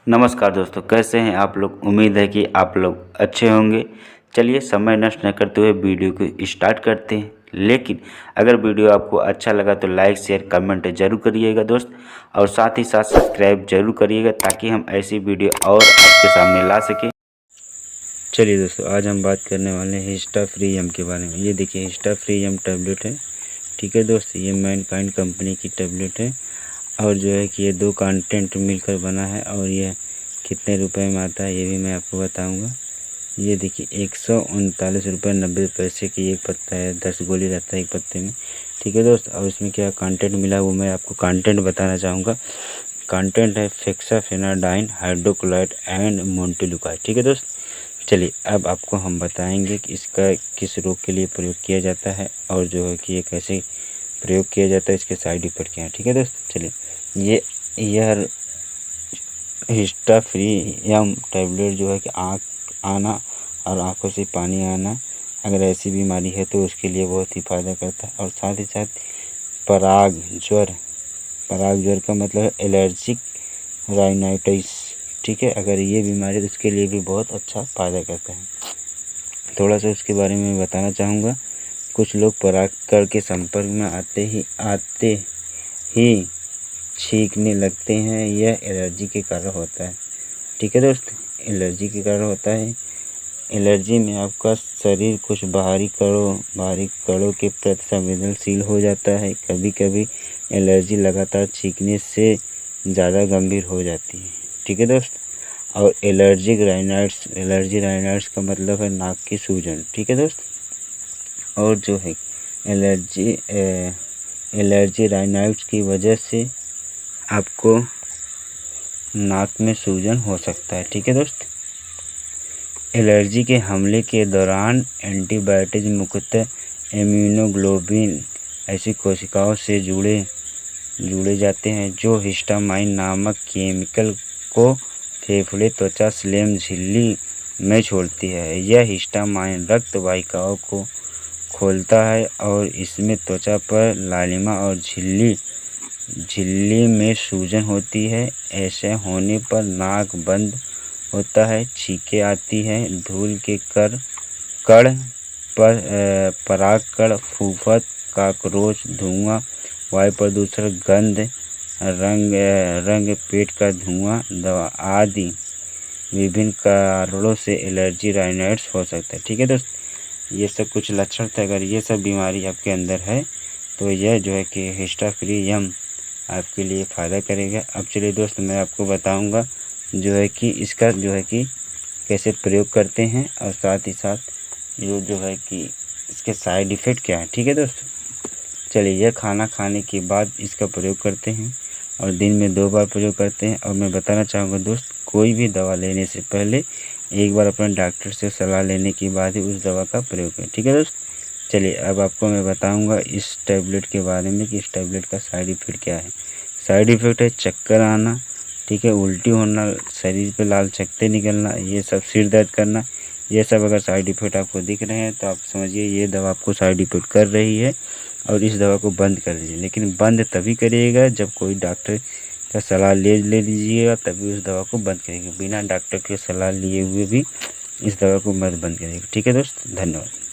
नमस्कार दोस्तों, कैसे हैं आप लोग। उम्मीद है कि आप लोग अच्छे होंगे। चलिए समय नष्ट न करते हुए वीडियो को स्टार्ट करते हैं। लेकिन अगर वीडियो आपको अच्छा लगा तो लाइक शेयर कमेंट जरूर करिएगा दोस्त, और साथ ही साथ सब्सक्राइब जरूर करिएगा ताकि हम ऐसी वीडियो और आपके सामने ला सकें। चलिए दोस्तों, आज हम बात करने वाले हैं हिस्टा फ्री एम के बारे में। ये देखिए हिस्टा फ्री एम टैबलेट है। ठीक है दोस्त, ये मैनकाइंड कंपनी की टैबलेट है और जो है कि ये 2 कंटेंट मिलकर बना है और ये कितने रुपए में आता है ये भी मैं आपको बताऊंगा। ये देखिए 139 रुपये 90 पैसे की एक पत्ता है, 10 गोली रहता है एक पत्ते में। ठीक है दोस्त, और इसमें क्या कंटेंट मिला वो मैं आपको कंटेंट बताना चाहूँगा। कंटेंट है फेक्साफेनाडाइन, हाइड्रोक्लोराइड एंड मोन्टेलुकाइड। ठीक है दोस्त, चलिए अब आपको हम बताएंगे कि इसका किस रोग के लिए प्रयोग किया जाता है और जो है कि ये कैसे प्रयोग किया जाता है, इसके साइड इफेक्ट क्या है। ठीक है दोस्त, चलिए यह हिस्टा फ्री एम टैबलेट जो है कि आँख आना और आँखों से पानी आना, अगर ऐसी बीमारी है तो उसके लिए बहुत ही फ़ायदा करता है। और साथ ही साथ पराग ज्वर का मतलब एलर्जिक राइनाइटिस। ठीक है, अगर ये बीमारी है तो उसके लिए भी बहुत अच्छा फ़ायदा करता है। थोड़ा सा उसके बारे में बताना चाहूँगा। कुछ लोग परागकण के संपर्क में आते ही छींकने लगते हैं, यह एलर्जी के कारण होता है। ठीक है दोस्त, एलर्जी के कारण होता है। एलर्जी में आपका शरीर कुछ बाहरी कणों के प्रति संवेदनशील हो जाता है। कभी कभी एलर्जी लगातार छींकने से ज़्यादा गंभीर हो जाती है। ठीक है दोस्त, और एलर्जी राइनाइट्स का मतलब है नाक की सूजन। ठीक है दोस्त, और जो है एलर्जी राइनाइट्स की वजह से आपको नाक में सूजन हो सकता है। ठीक है दोस्त, एलर्जी के हमले के दौरान एंटीबायोटिक मुख्यतः इम्यूनोग्लोबिन ऐसी कोशिकाओं से जुड़े जाते हैं जो हिस्टामाइन नामक केमिकल को फेफड़े, त्वचा, स्लेम झिल्ली में छोड़ती है। यह हिस्टामाइन रक्त वाहिकाओं को खोलता है और इसमें त्वचा पर लालिमा और झिल्ली में सूजन होती है। ऐसे होने पर नाक बंद होता है, छींकें आती हैं, धूल के कण पर परागकण, फूफत, कॉकरोच, धुआं, वायु प्रदूषण, गंध, रंग, पेट का धुआं, दवा आदि विभिन्न कारणों से एलर्जी राइनाइट्स हो सकता है। ठीक है दोस्त, ये सब कुछ लक्षण थे। अगर ये सब बीमारी आपके अंदर है तो यह जो है कि हिस्टा फ्री एम आपके लिए फ़ायदा करेगा। अब चलिए दोस्त, मैं आपको बताऊंगा जो है कि इसका जो है कि कैसे प्रयोग करते हैं और साथ ही साथ ये जो है कि इसके साइड इफ़ेक्ट क्या है। ठीक है दोस्त, चलिए यह खाना खाने के बाद इसका प्रयोग करते हैं और दिन में 2 बार प्रयोग करते हैं। और मैं बताना चाहूँगा दोस्त, कोई भी दवा लेने से पहले एक बार अपने डॉक्टर से सलाह लेने के बाद ही उस दवा का प्रयोग करें। ठीक है दोस्त, चलिए अब आपको मैं बताऊंगा इस टैबलेट के बारे में कि इस टैबलेट का साइड इफ़ेक्ट क्या है। साइड इफ़ेक्ट है चक्कर आना, ठीक है, उल्टी होना, शरीर पे लाल चकत्ते निकलना, ये सब, सिर दर्द करना, ये सब अगर साइड इफ़ेक्ट आपको दिख रहे हैं तो आप समझिए ये दवा आपको साइड इफ़ेक्ट कर रही है और इस दवा को बंद कर दीजिए। लेकिन बंद तभी करिएगा जब कोई डॉक्टर का सलाह ले लीजिएगा, तभी उस दवा को बंद करिएगा। बिना डॉक्टर की सलाह लिए हुए भी इस दवा को मत बंद करिएगा। ठीक है दोस्त, धन्यवाद।